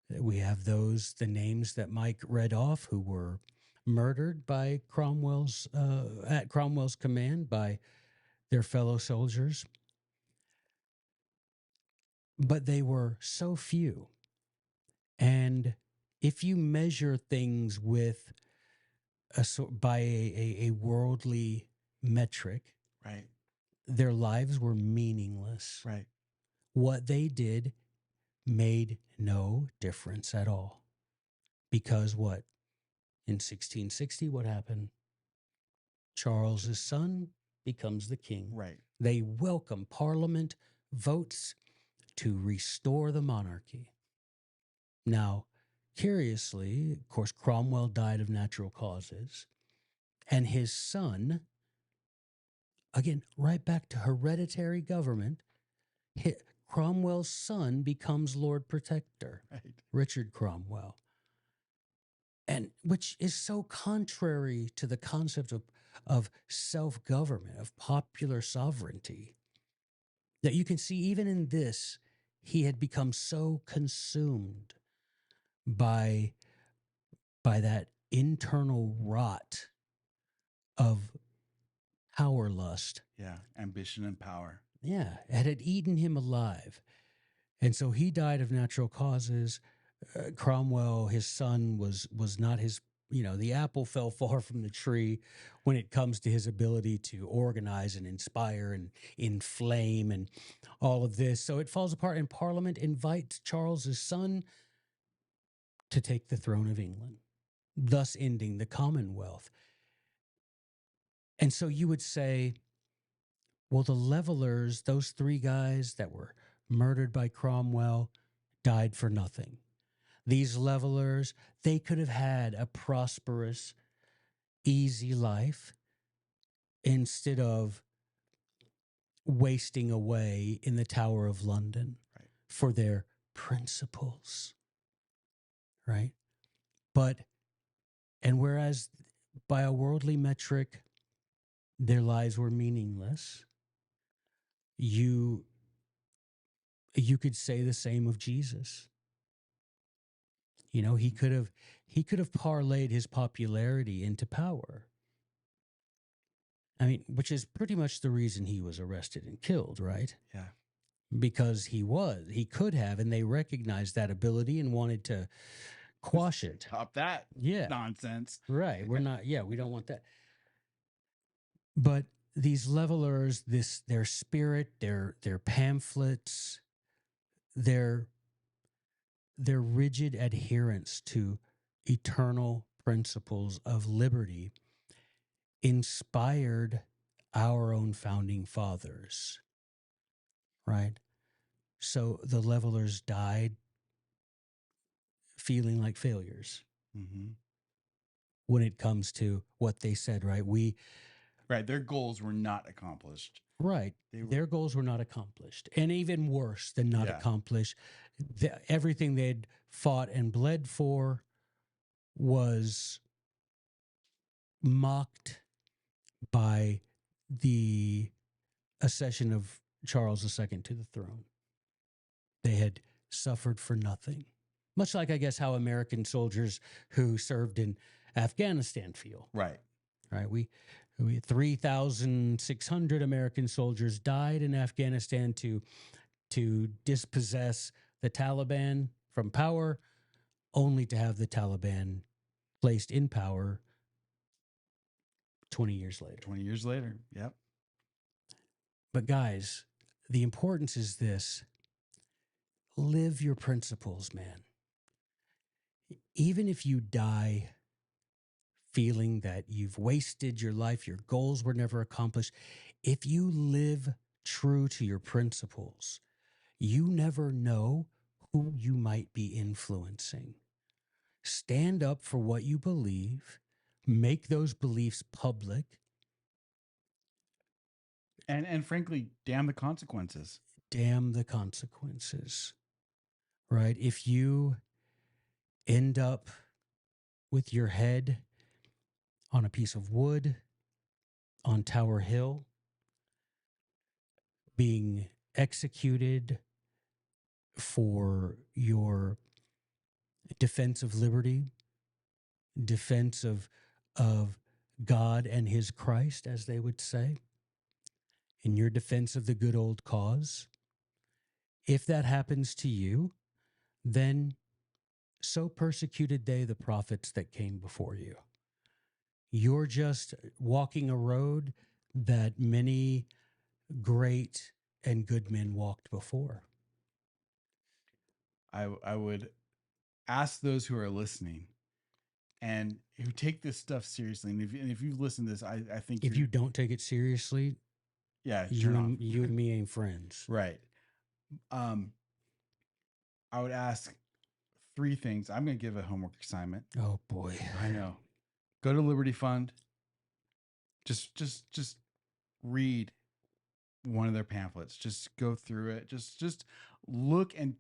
We have those, the names that Mike read off, who were murdered by Cromwell's, at Cromwell's command by their fellow soldiers. But they were so few. And if you measure things with by a worldly metric, right, their lives were meaningless. right. What they did made no difference at all. Because what? In 1660, what happened? Charles's son becomes the king. Right. They welcome Parliament votes to restore the monarchy. Now, curiously, of course, Cromwell died of natural causes, and his son, again, right back to hereditary government, Cromwell's son becomes Lord Protector, Right. Richard Cromwell. And which is so contrary to the concept of self-government, of popular sovereignty, that you can see even in this, he had become so consumed by that internal rot of power lust. Yeah. Ambition and power. Yeah, it had eaten him alive. And so he died of natural causes. Cromwell, his son, was not his, the apple fell far from the tree when it comes to his ability to organize and inspire and inflame and all of this. So it falls apart, and Parliament invites Charles's son to take the throne of England, thus ending the Commonwealth. And so you would say, well, the levelers, those three guys that were murdered by Cromwell, died for nothing. These levelers, they could have had a prosperous, easy life instead of wasting away in the Tower of London for their principles, right? And whereas by a worldly metric, their lives were meaningless, you could say the same of Jesus. He could have parlayed his popularity into power. I mean, which is pretty much the reason he was arrested and killed, right? Yeah. Because he could have, and they recognized that ability and wanted to quash it. Stop that nonsense. Right. We're not, we don't want that. But these levelers, their spirit, their pamphlets, their rigid adherence to eternal principles of liberty inspired our own founding fathers, right? So the levelers died feeling like failures when it comes to what they said, right? Their goals were not accomplished. Right. Their goals were not accomplished. And even worse than not accomplished, everything they'd fought and bled for was mocked by the accession of Charles II to the throne. They had suffered for nothing. Much like, I guess, how American soldiers who served in Afghanistan feel. Right. Right. We 3,600 American soldiers died in Afghanistan to dispossess the Taliban from power, only to have the Taliban placed in power 20 years later. 20 years later. Yep. But guys, the importance is this: live your principles, man. Even if you die feeling that you've wasted your life, your goals were never accomplished, if you live true to your principles, you never know who you might be influencing. Stand up for what you believe, make those beliefs public. And frankly, damn the consequences. Damn the consequences. Right? If you end up with your head on a piece of wood on Tower Hill, being executed for your defense of liberty, defense of God and his Christ, as they would say, in your defense of the good old cause, if that happens to you, then so persecuted they the prophets that came before you. You're just walking a road that many great and good men walked before. I would ask those who are listening and who take this stuff seriously. And if you've listened to this, I think If you don't take it seriously, yeah, you turn off. you and me ain't friends. Right. I would ask 3 things. I'm going to give a homework assignment. Oh boy. I know. Go to Liberty Fund. Just read one of their pamphlets. Just go through it. Just look and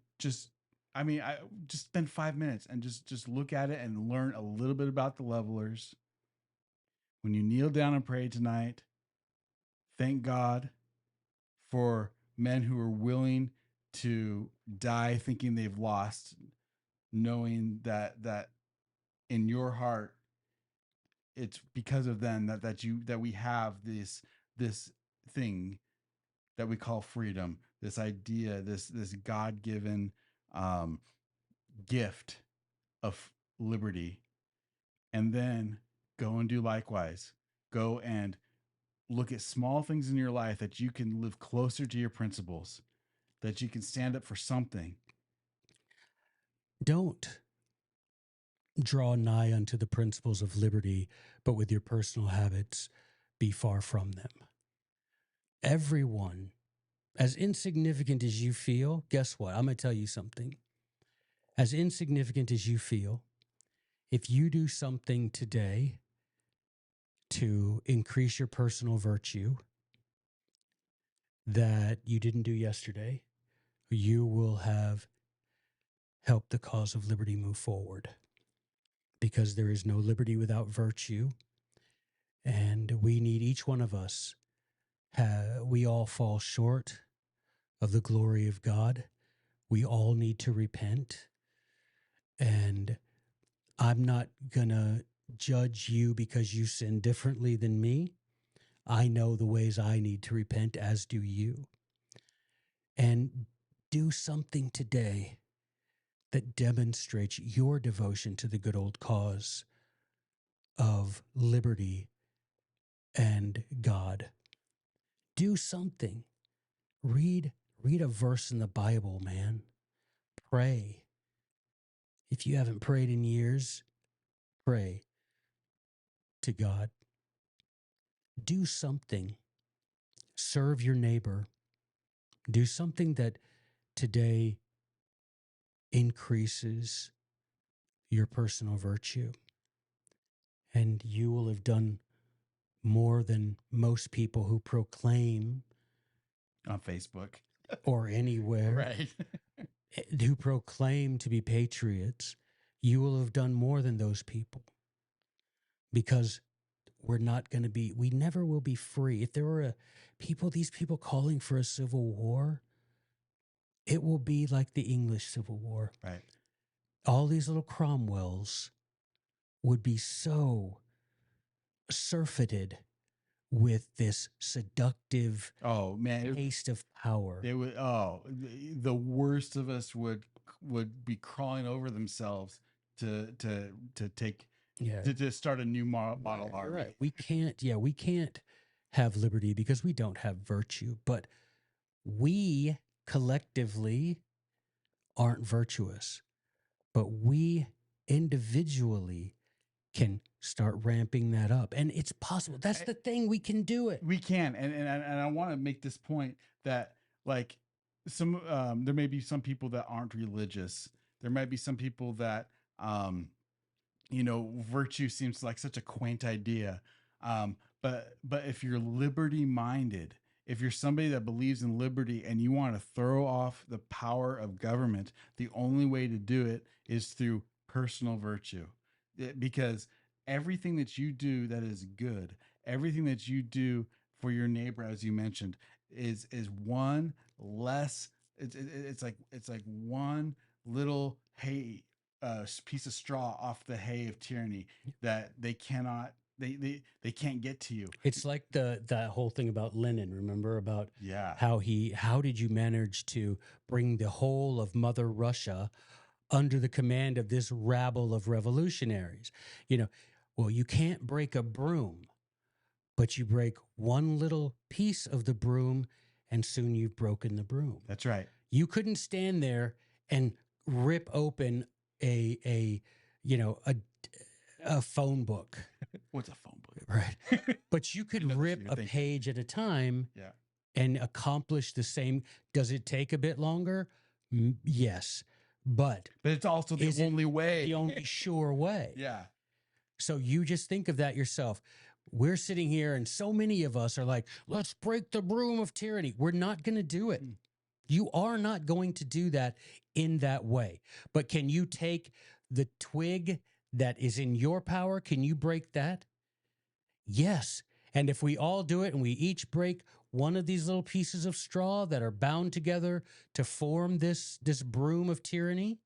I just spend 5 minutes and just look at it and learn a little bit about the levelers. When you kneel down and pray tonight, thank God for men who are willing to die thinking they've lost, knowing that in your heart it's because of them that we have this thing that we call freedom, this idea, this God-given gift of liberty. And then go and do likewise. Go and look at small things in your life that you can live closer to your principles, that you can stand up for something. Don't draw nigh unto the principles of liberty, but with your personal habits be far from them. Everyone, as insignificant as you feel, guess what? I'm going to tell you something. As insignificant as you feel, if you do something today to increase your personal virtue that you didn't do yesterday, you will have helped the cause of liberty move forward. Because there is no liberty without virtue. And we need each one of us. We all fall short of the glory of God. We all need to repent. And I'm not going to judge you because you sin differently than me. I know the ways I need to repent, as do you. And do something today that demonstrates your devotion to the good old cause of liberty and God. Do something. Read a verse in the Bible, man. Pray. If you haven't prayed in years, pray to God. Do something. Serve your neighbor. Do something that today increases your personal virtue. And you will have done more than most people who proclaim On Facebook. or anywhere, Right. who proclaim to be patriots. You will have done more than those people. Because we're not going to be, we never will be free. If there were these people calling for a civil war, it will be like the English Civil War. Right. All these little Cromwells would be so surfeited with this seductive Oh man, taste of power. they would. Oh, the worst of us would be crawling over themselves to take Yeah. to start a new model You're army. right. We can't have liberty because we don't have virtue, but we collectively aren't virtuous, but we individually can start ramping that up. And it's possible. That's the thing. We can do it. We can, and I want to make this point that like there may be some people that aren't religious. There might be some people that virtue seems like such a quaint idea. But if you're liberty minded, if you're somebody that believes in liberty and you want to throw off the power of government, the only way to do it is through personal virtue. Because everything that you do that is good, everything that you do for your neighbor, as you mentioned, is one less. It's like one little piece of straw off the hay of tyranny that they cannot they can't get to you. It's like that whole thing about Lenin. Remember about Yeah. how did you manage to bring the whole of Mother Russia under the command of this rabble of revolutionaries? Well, you can't break a broom, but you break one little piece of the broom, and soon you've broken the broom. That's right. You couldn't stand there and rip open a phone book. What's a phone book? Right. But you could rip a page at a time and accomplish the same. Does it take a bit longer? Yes. But it's also the only way. The only sure way. Yeah. So you just think of that yourself. We're sitting here and so many of us are like, let's break the broom of tyranny. We're not going to do it. You are not going to do that in that way. But can you take the twig that is in your power? Can you break that? Yes. And if we all do it and we each break one of these little pieces of straw that are bound together to form this broom of tyranny,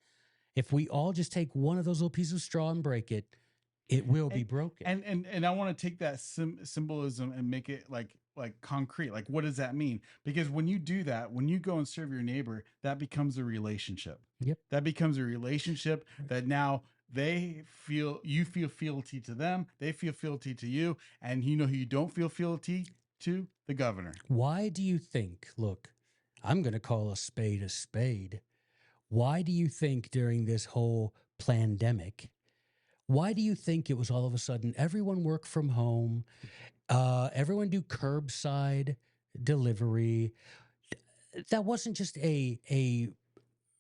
if we all just take one of those little pieces of straw and break it, it will be broken. And I want to take that symbolism and make it like concrete. Like, what does that mean? Because when you do that, when you go and serve your neighbor, that becomes a relationship. Yep. That becomes a relationship that now you feel fealty to them. They feel fealty to you. And you know who you don't feel fealty to? The governor. Why do you think, look, I'm going to call a spade a spade. Why do you think during this whole pandemic, why do you think it was all of a sudden everyone work from home, everyone do curbside delivery? That wasn't just a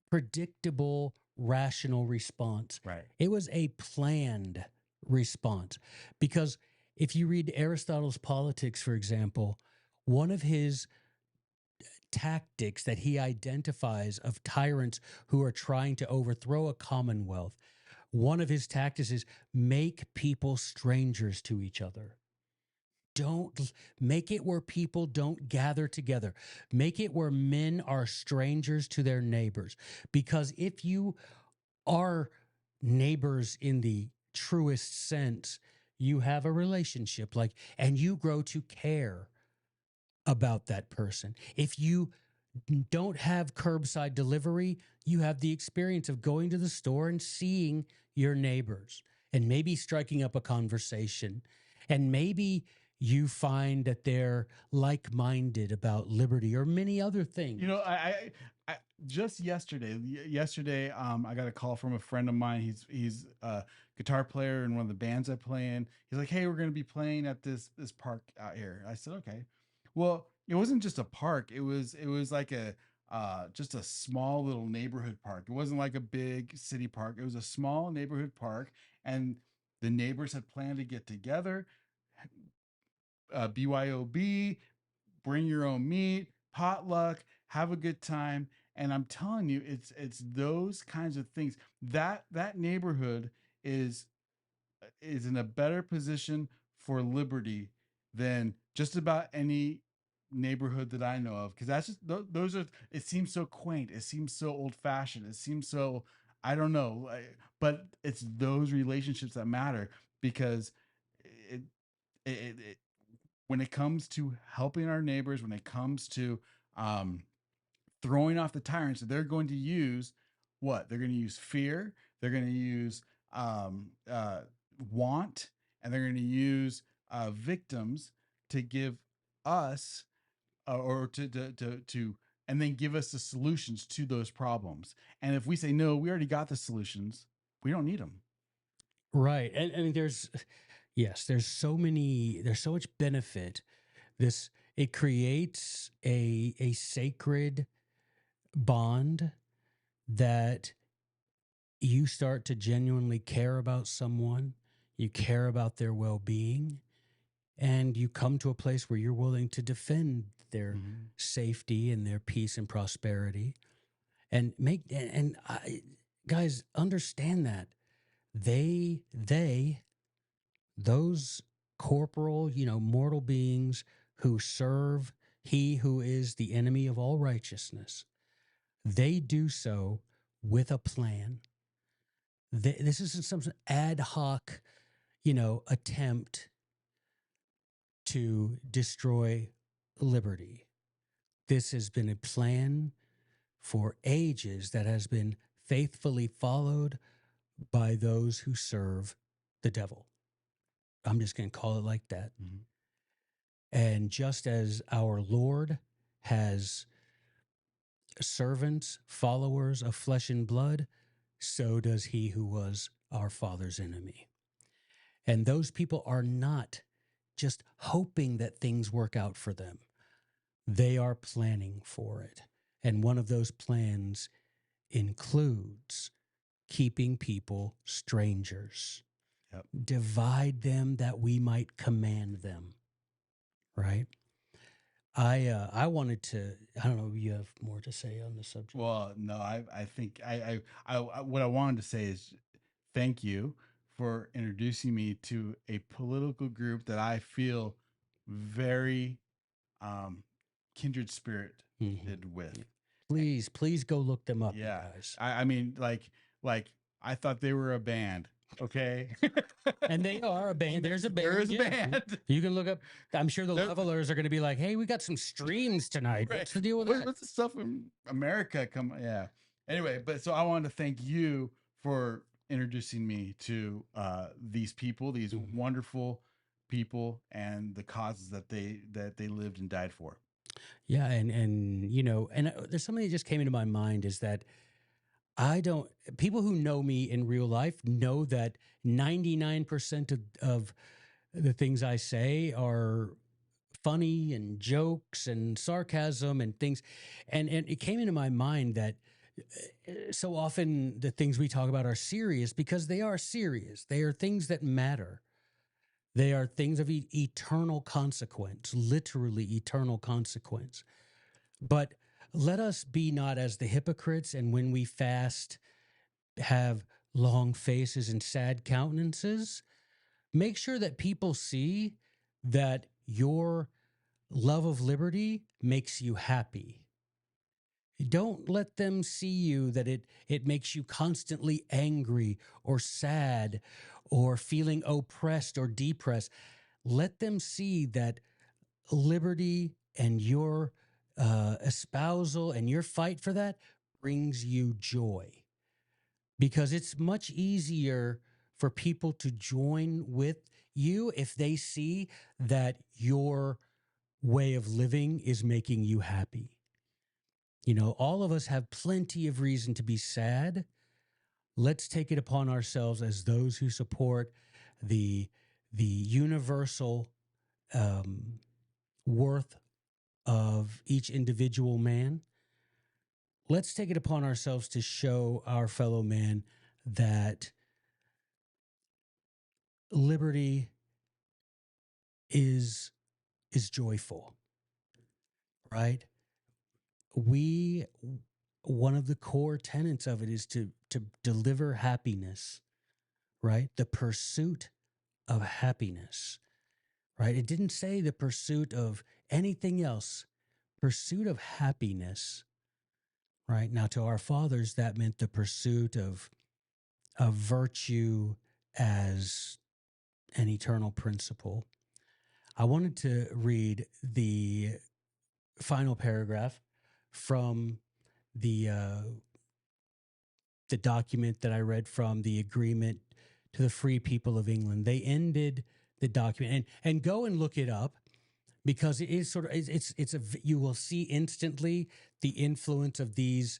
predictable, rational response. Right. It was a planned response. Because if you read Aristotle's Politics, for example, one of his tactics that he identifies of tyrants who are trying to overthrow a commonwealth, one of his tactics is make people strangers to each other. Don't make it where people don't gather together. Make it where men are strangers to their neighbors. Because if you are neighbors in the truest sense, you have a relationship and you grow to care about that person. If you don't have curbside delivery, you have the experience of going to the store and seeing your neighbors and maybe striking up a conversation. And maybe you find that they're like-minded about liberty or many other things. I just yesterday, I got a call from a friend of mine. He's a guitar player in one of the bands I play in. He's like, "Hey, we're going to be playing at this park out here." I said, "Okay." Well, it wasn't just a park. It was like just a small little neighborhood park. It wasn't like a big city park. It was a small neighborhood park, and the neighbors had planned to get together. BYOB, bring your own meat, potluck, have a good time. And I'm telling you, it's those kinds of things. That neighborhood is in a better position for liberty than just about any neighborhood that I know of. Because that's just those are. It seems so quaint. It seems so old fashioned. It seems so, I don't know. But it's those relationships that matter, because it, it when it comes to helping our neighbors, when it comes to um, throwing off the tyrants, they're going to use what? They're going to use fear. They're going to use um, uh, want, and they're going to use victims to give us or to and then give us the solutions to those problems. And if we say no, we already got the solutions. We don't need them. Right. And I mean, yes, there's so much benefit. It creates a sacred bond that you start to genuinely care about someone, you care about their well-being, and you come to a place where you're willing to defend their safety and their peace and prosperity, and guys, understand that they those corporal, mortal beings who serve he who is the enemy of all righteousness, they do so with a plan. This isn't some ad hoc, attempt to destroy liberty. This has been a plan for ages that has been faithfully followed by those who serve the devil. I'm just going to call it like that. Mm-hmm. And just as our Lord has servants, followers of flesh and blood, so does he who was our father's enemy. And those people are not just hoping that things work out for them. They are planning for it. And one of those plans includes keeping people strangers. Yep. Divide them that we might command them. Right? I wanted to. I don't know if you have more to say on the subject. Well, no, I think what I wanted to say is thank you for introducing me to a political group that I feel very um, kindred spirited with. Please go look them up, Yeah, you guys. I mean, like I thought they were a band. Okay, And they are a band. There's a band. There is a band. You can look up. I'm sure the levelers are going to be like, "Hey, we got some streams tonight. Right. What's the deal with that?" What's the stuff in America? Come, yeah. Anyway, but so I wanted to thank you for introducing me to these people, these wonderful people, and the causes that they lived and died for. Yeah, and there's something that just came into my mind is that people who know me in real life know that 99% of the things I say are funny and jokes and sarcasm and things. And it came into my mind that so often the things we talk about are serious because they are serious. They are things that matter. They are things of eternal consequence, literally eternal consequence. But let us be not as the hypocrites, and when we fast, have long faces and sad countenances. Make sure that people see that your love of liberty makes you happy. Don't let them see you that it makes you constantly angry or sad or feeling oppressed or depressed. Let them see that liberty and your espousal and your fight for that brings you joy. Because it's much easier for people to join with you if they see that your way of living is making you happy. All of us have plenty of reason to be sad. Let's take it upon ourselves as those who support the universal worth of each individual man. Let's take it upon ourselves to show our fellow man that liberty is joyful, right? One of the core tenets of it is to deliver happiness, right? The pursuit of happiness. right? It didn't say the pursuit of anything else, pursuit of happiness, right? Now, to our fathers, that meant the pursuit of virtue as an eternal principle. I wanted to read the final paragraph from the document that I read from the agreement to the free people of England. They ended the document, and go and look it up, because it is sort of it's a you will see instantly the influence of these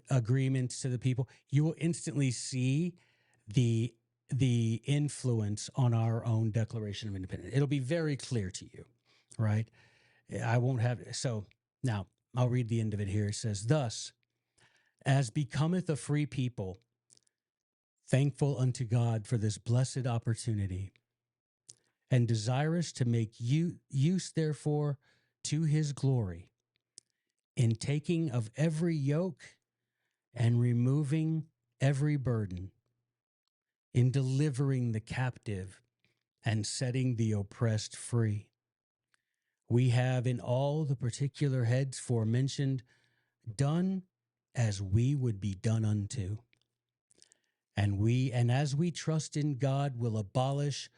agreements to the people. You will instantly see the influence on our own Declaration of Independence. It'll be very clear to you, right? I won't have so now. I'll read the end of it here. It says, "Thus, as becometh a free people, thankful unto God for this blessed opportunity, and desirous to make use therefore to his glory, in taking of every yoke and removing every burden, in delivering the captive and setting the oppressed free. We have in all the particular heads forementioned done as we would be done unto. And as we trust in God, will abolish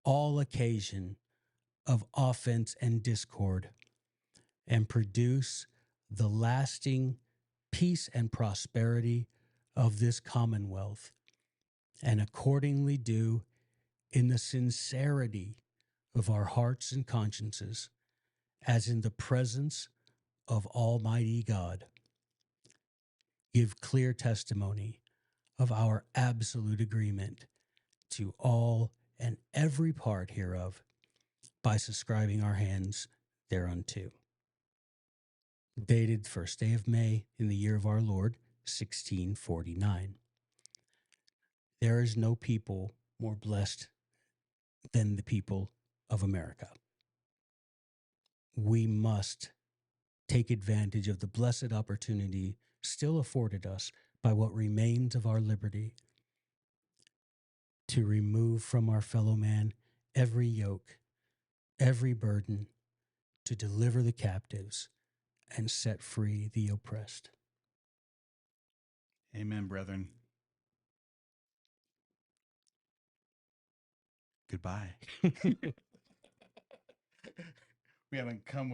all occasion of offense and discord, and produce the lasting peace and prosperity of this commonwealth, and accordingly do, in the sincerity of our hearts and consciences, as in the presence of Almighty God, give clear testimony of our absolute agreement to all and every part hereof, by subscribing our hands thereunto." Dated first day of May in the year of our Lord, 1649. There is no people more blessed than the people of America. We must take advantage of the blessed opportunity still afforded us by what remains of our liberty, to remove from our fellow man every yoke, every burden, to deliver the captives and set free the oppressed. Amen, brethren. Goodbye. We haven't come with